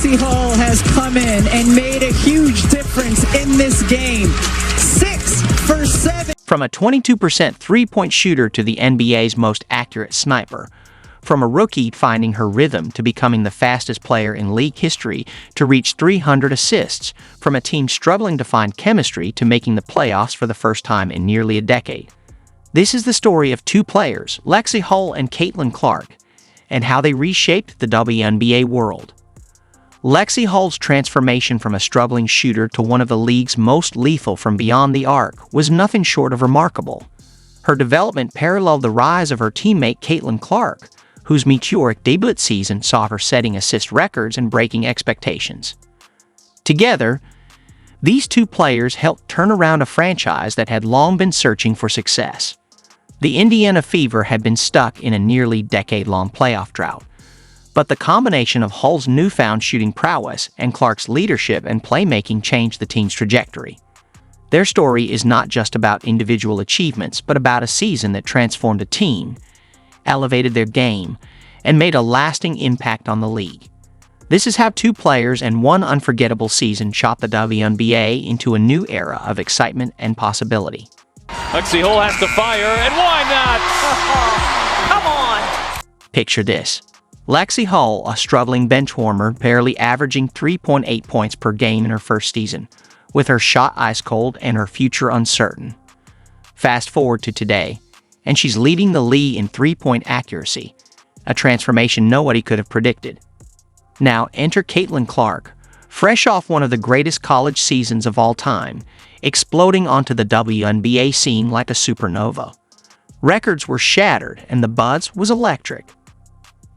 Lexi Hull has come in and made a huge difference in this game. 6 for 7. From a 22% three-point shooter to the NBA's most accurate sniper. From a rookie finding her rhythm to becoming the fastest player in league history to reach 300 assists. From a team struggling to find chemistry to making the playoffs for the first time in nearly a decade. This is the story of two players, Lexi Hull and Caitlin Clark, and how they reshaped the WNBA world. Lexi Hull's transformation from a struggling shooter to one of the league's most lethal from beyond the arc was nothing short of remarkable. Her development paralleled the rise of her teammate Caitlin Clark, whose meteoric debut season saw her setting assist records and breaking expectations. Together, these two players helped turn around a franchise that had long been searching for success. The Indiana Fever had been stuck in a nearly decade-long playoff drought, but the combination of Hull's newfound shooting prowess and Clark's leadership and playmaking changed the team's trajectory. Their story is not just about individual achievements, but about a season that transformed a team, elevated their game, and made a lasting impact on the league. This is how two players and one unforgettable season shot the WNBA into a new era of excitement and possibility. Lexi Hull has to fire, and why not? Come on! Picture this. Lexi Hull, a struggling bench warmer, barely averaging 3.8 points per game in her first season, with her shot ice cold and her future uncertain. Fast forward to today, and she's leading the league in three-point accuracy, a transformation nobody could have predicted. Now enter Caitlin Clark, fresh off one of the greatest college seasons of all time, exploding onto the WNBA scene like a supernova. Records were shattered and the buzz was electric.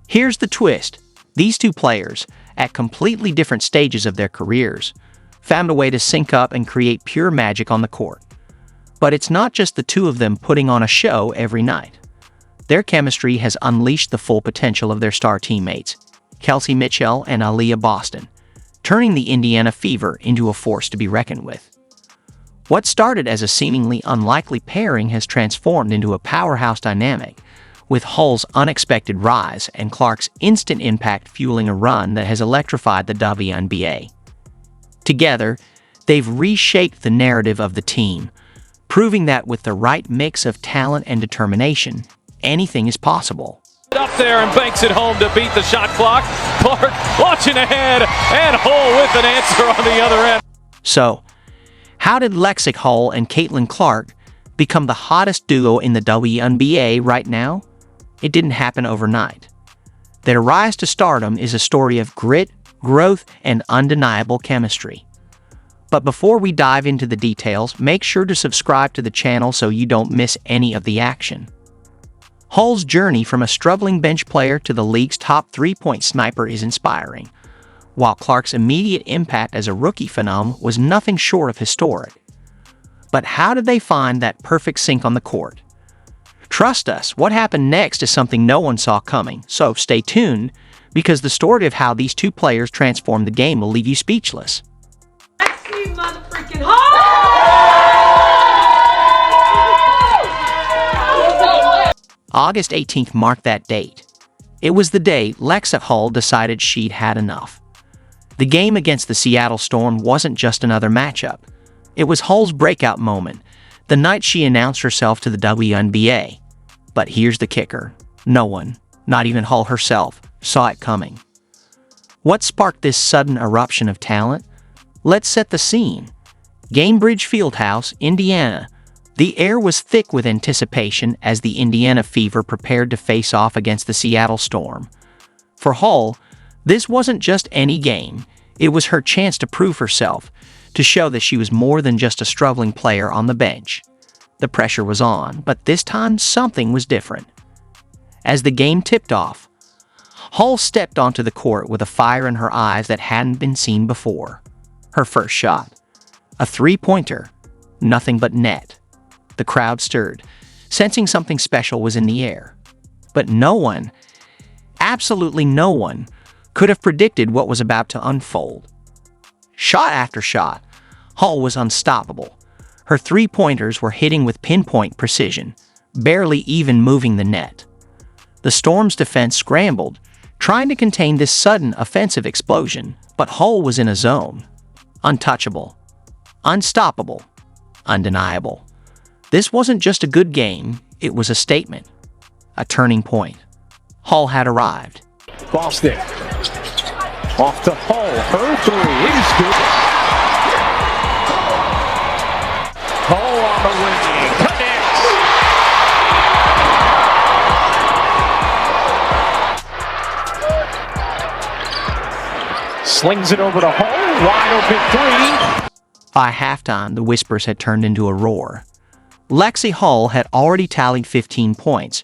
Here's the twist. These two players, at completely different stages of their careers, found a way to sync up and create pure magic on the court. But it's not just the two of them putting on a show every night. Their chemistry has unleashed the full potential of their star teammates, Kelsey Mitchell and Aaliyah Boston, turning the Indiana Fever into a force to be reckoned with. What started as a seemingly unlikely pairing has transformed into a powerhouse dynamic, with Hull's unexpected rise and Clark's instant impact fueling a run that has electrified the WNBA. Together, they've reshaped the narrative of the team, proving that with the right mix of talent and determination, anything is possible. Up there and banks it home to beat the shot clock. Clark launching ahead, and Hull with an answer on the other end. So, how did Lexi Hull and Caitlin Clark become the hottest duo in the WNBA right now? It didn't happen overnight. Their rise to stardom is a story of grit, growth, and undeniable chemistry. But before we dive into the details, make sure to subscribe to the channel so you don't miss any of the action. Hull's journey from a struggling bench player to the league's top three-point sniper is inspiring, while Clark's immediate impact as a rookie phenom was nothing short of historic. But how did they find that perfect sync on the court? Trust us, what happened next is something no one saw coming, so stay tuned, because the story of how these two players transformed the game will leave you speechless. Lexi motherfucking Hull! August 18th marked that date. It was the day Lexi Hull decided she'd had enough. The game against the Seattle Storm wasn't just another matchup. It was Hull's breakout moment, the night she announced herself to the WNBA. But here's the kicker. No one, not even Hull herself, saw it coming. What sparked this sudden eruption of talent? Let's set the scene. Gainbridge Fieldhouse, Indiana. The air was thick with anticipation as the Indiana Fever prepared to face off against the Seattle Storm. For Hull, this wasn't just any game. It was her chance to prove herself, to show that she was more than just a struggling player on the bench. The pressure was on, but this time something was different. As the game tipped off, Hull stepped onto the court with a fire in her eyes that hadn't been seen before. Her first shot, a three-pointer, nothing but net. The crowd stirred, sensing something special was in the air. But no one, absolutely no one, could have predicted what was about to unfold. Shot after shot, Hull was unstoppable. Her three-pointers were hitting with pinpoint precision, barely even moving the net. The Storm's defense scrambled, trying to contain this sudden offensive explosion, but Hull was in a zone. Untouchable. Unstoppable. Undeniable. This wasn't just a good game, it was a statement. A turning point. Hull had arrived. Boston. Off to Hull. Her three is good. Hull on the wing. Connects. Slings it over to Hull. Wide open three. By halftime, the whispers had turned into a roar. Lexi Hull had already tallied 15 points,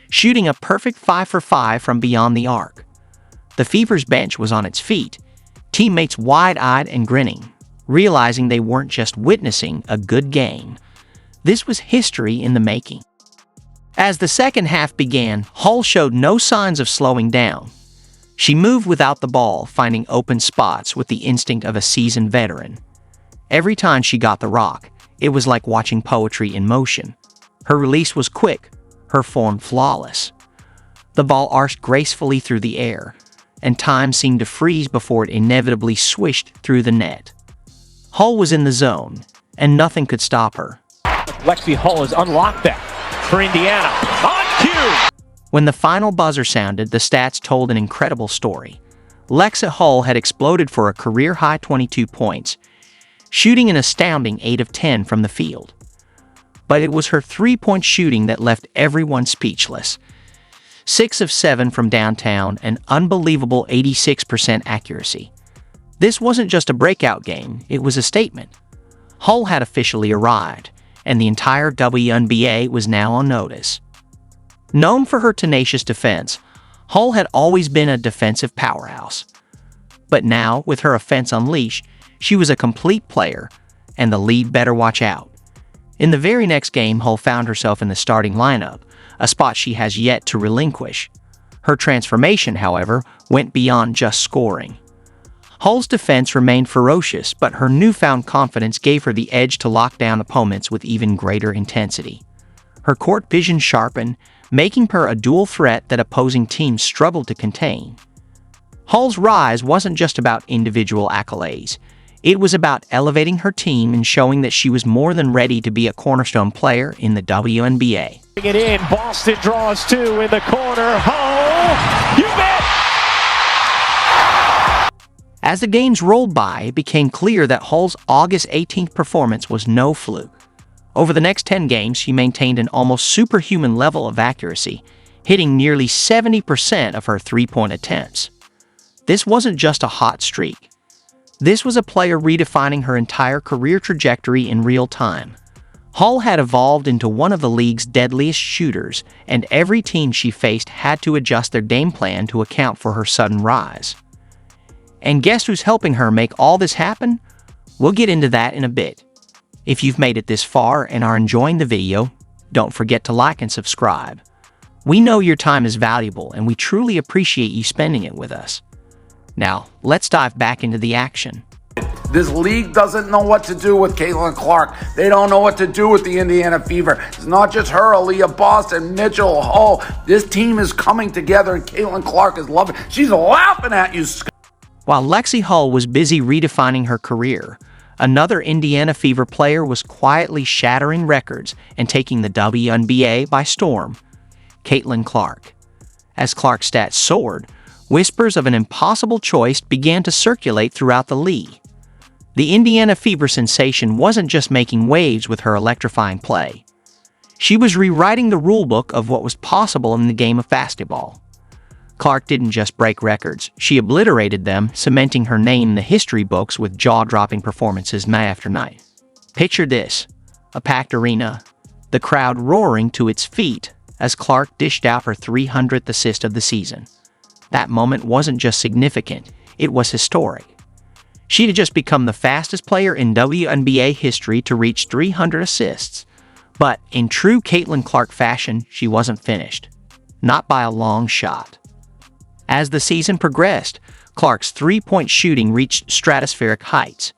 shooting a perfect 5 for 5 from beyond the arc. The Fever's bench was on its feet, teammates wide-eyed and grinning, realizing they weren't just witnessing a good game. This was history in the making. As the second half began, Hull showed no signs of slowing down. She moved without the ball, finding open spots with the instinct of a seasoned veteran. Every time she got the rock, it was like watching poetry in motion. Her release was quick, her form flawless. The ball arced gracefully through the air, and time seemed to freeze before it inevitably swished through the net. Hull was in the zone, and nothing could stop her. Lexi Hull has unlocked that for Indiana. On cue! When the final buzzer sounded, the stats told an incredible story. Lexi Hull had exploded for a career-high 22 points, shooting an astounding 8 of 10 from the field. But it was her three-point shooting that left everyone speechless. 6 of 7 from downtown, an unbelievable 86% accuracy. This wasn't just a breakout game, it was a statement. Hull had officially arrived, and the entire WNBA was now on notice. Known for her tenacious defense, Hull had always been a defensive powerhouse. But now, with her offense unleashed, she was a complete player, and the league better watch out. In the very next game, Hull found herself in the starting lineup, a spot she has yet to relinquish. Her transformation, however, went beyond just scoring. Hull's defense remained ferocious, but her newfound confidence gave her the edge to lock down opponents with even greater intensity. Her court vision sharpened, making her a dual threat that opposing teams struggled to contain. Hull's rise wasn't just about individual accolades. It was about elevating her team and showing that she was more than ready to be a cornerstone player in the WNBA. Bring it in. Boston draws two in the corner. Hull! You bet! As the games rolled by, it became clear that Hull's August 18th performance was no fluke. Over the next 10 games, she maintained an almost superhuman level of accuracy, hitting nearly 70% of her three-point attempts. This wasn't just a hot streak. This was a player redefining her entire career trajectory in real time. Hull had evolved into one of the league's deadliest shooters, and every team she faced had to adjust their game plan to account for her sudden rise. And guess who's helping her make all this happen? We'll get into that in a bit. If you've made it this far and are enjoying the video, don't forget to like and subscribe. We know your time is valuable, and we truly appreciate you spending it with us. Now, let's dive back into the action. This league doesn't know what to do with Caitlin Clark. They don't know what to do with the Indiana Fever. It's not just her, Aaliyah Boston, Mitchell, Hull. This team is coming together, and Caitlin Clark is loving it. She's laughing at you, While Lexi Hull was busy redefining her career, another Indiana Fever player was quietly shattering records and taking the WNBA by storm. Caitlin Clark. As Clark's stats soared, whispers of an impossible choice began to circulate throughout the league. The Indiana Fever sensation wasn't just making waves with her electrifying play. She was rewriting the rulebook of what was possible in the game of basketball. Clark didn't just break records, she obliterated them, cementing her name in the history books with jaw-dropping performances night after night. Picture this, a packed arena, the crowd roaring to its feet as Clark dished out her 300th assist of the season. That moment wasn't just significant, it was historic. She had just become the fastest player in WNBA history to reach 300 assists. But in true Caitlin Clark fashion, she wasn't finished. Not by a long shot. As the season progressed, Clark's three-point shooting reached stratospheric heights.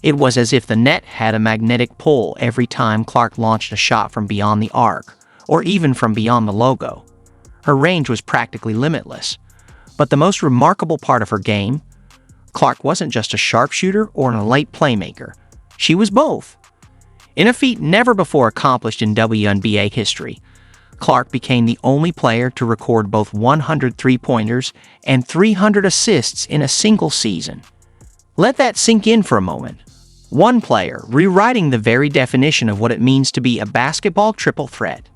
It was as if the net had a magnetic pull every time Clark launched a shot from beyond the arc, or even from beyond the logo. Her range was practically limitless. But the most remarkable part of her game, Clark wasn't just a sharpshooter or an elite playmaker. She was both. In a feat never before accomplished in WNBA history, Clark became the only player to record both 100 three-pointers and 300 assists in a single season. Let that sink in for a moment. One player rewriting the very definition of what it means to be a basketball triple threat.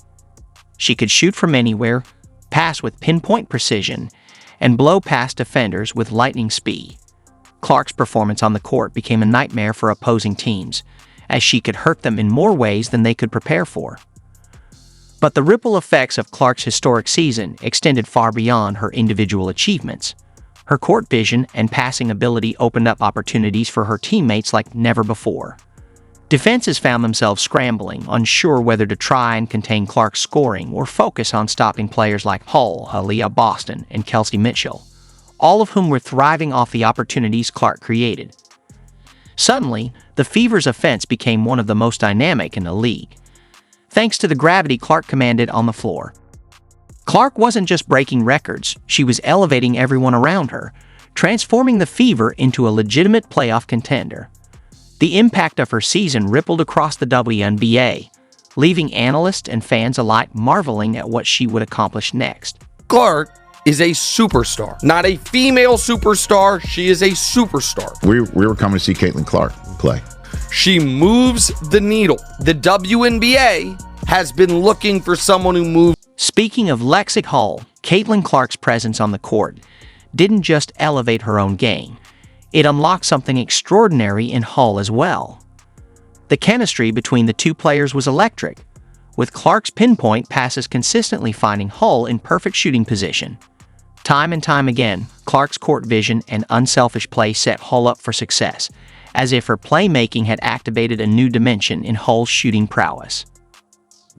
She could shoot from anywhere, pass with pinpoint precision, and blow past defenders with lightning speed. Clark's performance on the court became a nightmare for opposing teams, as she could hurt them in more ways than they could prepare for. But the ripple effects of Clark's historic season extended far beyond her individual achievements. Her court vision and passing ability opened up opportunities for her teammates like never before. Defenses found themselves scrambling, unsure whether to try and contain Clark's scoring or focus on stopping players like Hull, Aaliyah Boston, and Kelsey Mitchell, all of whom were thriving off the opportunities Clark created. Suddenly, the Fever's offense became one of the most dynamic in the league, thanks to the gravity Clark commanded on the floor. Clark wasn't just breaking records, she was elevating everyone around her, transforming the Fever into a legitimate playoff contender. The impact of her season rippled across the WNBA, leaving analysts and fans alike marveling at what she would accomplish next. Clark is a superstar, not a female superstar. She is a superstar. We were coming to see Caitlin Clark play. She moves the needle. The WNBA has been looking for someone who moves. Speaking of Lexi Hull, Caitlin Clark's presence on the court didn't just elevate her own game. It unlocked something extraordinary in Hull as well. The chemistry between the two players was electric, with Clark's pinpoint passes consistently finding Hull in perfect shooting position. Time and time again, Clark's court vision and unselfish play set Hull up for success, as if her playmaking had activated a new dimension in Hull's shooting prowess.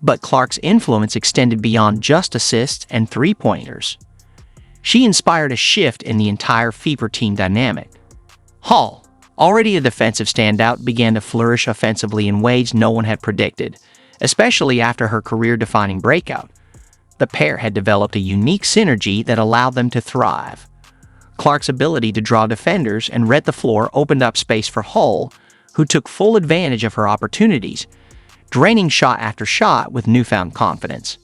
But Clark's influence extended beyond just assists and three-pointers. She inspired a shift in the entire Fever team dynamic. Hull, already a defensive standout, began to flourish offensively in ways no one had predicted, especially after her career-defining breakout. The pair had developed a unique synergy that allowed them to thrive. Clark's ability to draw defenders and read the floor opened up space for Hull, who took full advantage of her opportunities, draining shot after shot with newfound confidence.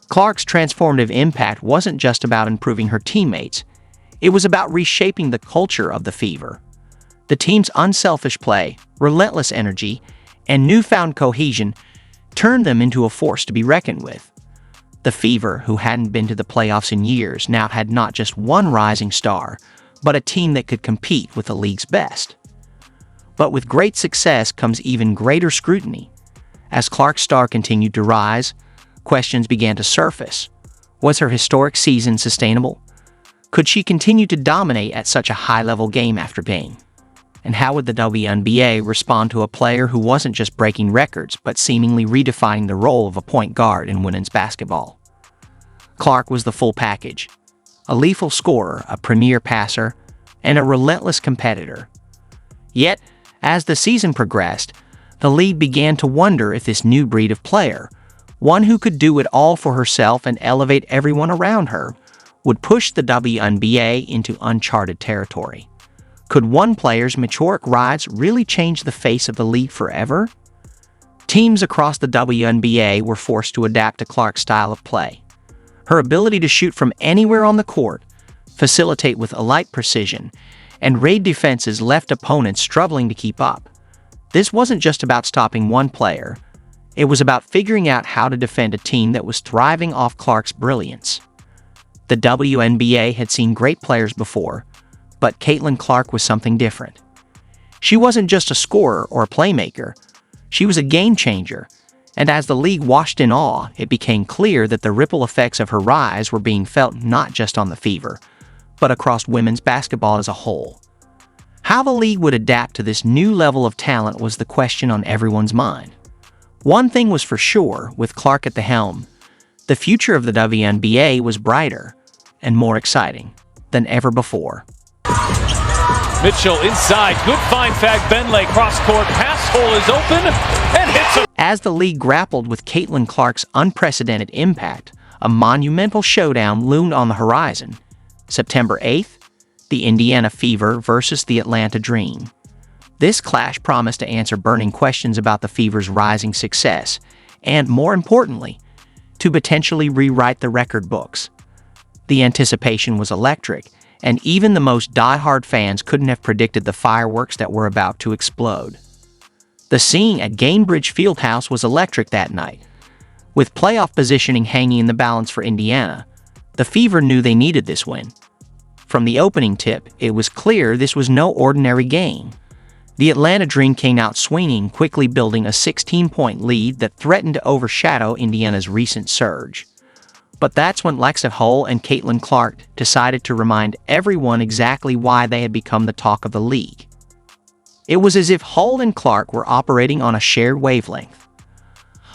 Clark's transformative impact wasn't just about improving her teammates. It was about reshaping the culture of the Fever. The team's unselfish play, relentless energy, and newfound cohesion turned them into a force to be reckoned with. The Fever, who hadn't been to the playoffs in years, now had not just one rising star, but a team that could compete with the league's best. But with great success comes even greater scrutiny. As Clark's star continued to rise, questions began to surface. Was her historic season sustainable? Could she continue to dominate at such a high-level game after game? And how would the WNBA respond to a player who wasn't just breaking records, but seemingly redefining the role of a point guard in women's basketball? Clark was the full package: a lethal scorer, a premier passer, and a relentless competitor. Yet, as the season progressed, the league began to wonder if this new breed of player, one who could do it all for herself and elevate everyone around her, would push the WNBA into uncharted territory. Could one player's meteoric rise really change the face of the league forever? Teams across the WNBA were forced to adapt to Clark's style of play. Her ability to shoot from anywhere on the court, facilitate with elite precision, and raid defenses left opponents struggling to keep up. This wasn't just about stopping one player. It was about figuring out how to defend a team that was thriving off Clark's brilliance. The WNBA had seen great players before, but Caitlin Clark was something different. She wasn't just a scorer or a playmaker. She was a game changer, and as the league watched in awe, it became clear that the ripple effects of her rise were being felt not just on the Fever, but across women's basketball as a whole. How the league would adapt to this new level of talent was the question on everyone's mind. One thing was for sure, with Clark at the helm, the future of the WNBA was brighter and more exciting than ever before. Mitchell inside, good find Fagbenle, cross-court, pass hole is open, and hits a... As the league grappled with Caitlin Clark's unprecedented impact, a monumental showdown loomed on the horizon. September 8th, the Indiana Fever versus the Atlanta Dream. This clash promised to answer burning questions about the Fever's rising success and, more importantly, to potentially rewrite the record books. The anticipation was electric, and even the most die-hard fans couldn't have predicted the fireworks that were about to explode. The scene at Gainbridge Fieldhouse was electric that night. With playoff positioning hanging in the balance for Indiana, the Fever knew they needed this win. From the opening tip, it was clear this was no ordinary game. The Atlanta Dream came out swinging, quickly building a 16-point lead that threatened to overshadow Indiana's recent surge. But that's when Lexi Hull and Caitlin Clark decided to remind everyone exactly why they had become the talk of the league. It was as if Hull and Clark were operating on a shared wavelength.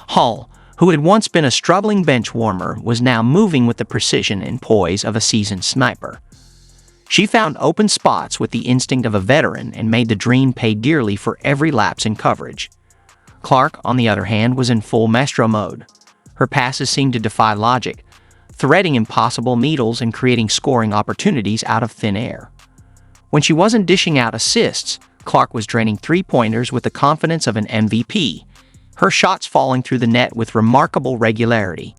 Hull, who had once been a struggling bench warmer, was now moving with the precision and poise of a seasoned sniper. She found open spots with the instinct of a veteran and made the Dream pay dearly for every lapse in coverage. Clark, on the other hand, was in full maestro mode. Her passes seemed to defy logic, threading impossible needles and creating scoring opportunities out of thin air. When she wasn't dishing out assists, Clark was draining three-pointers with the confidence of an MVP, her shots falling through the net with remarkable regularity.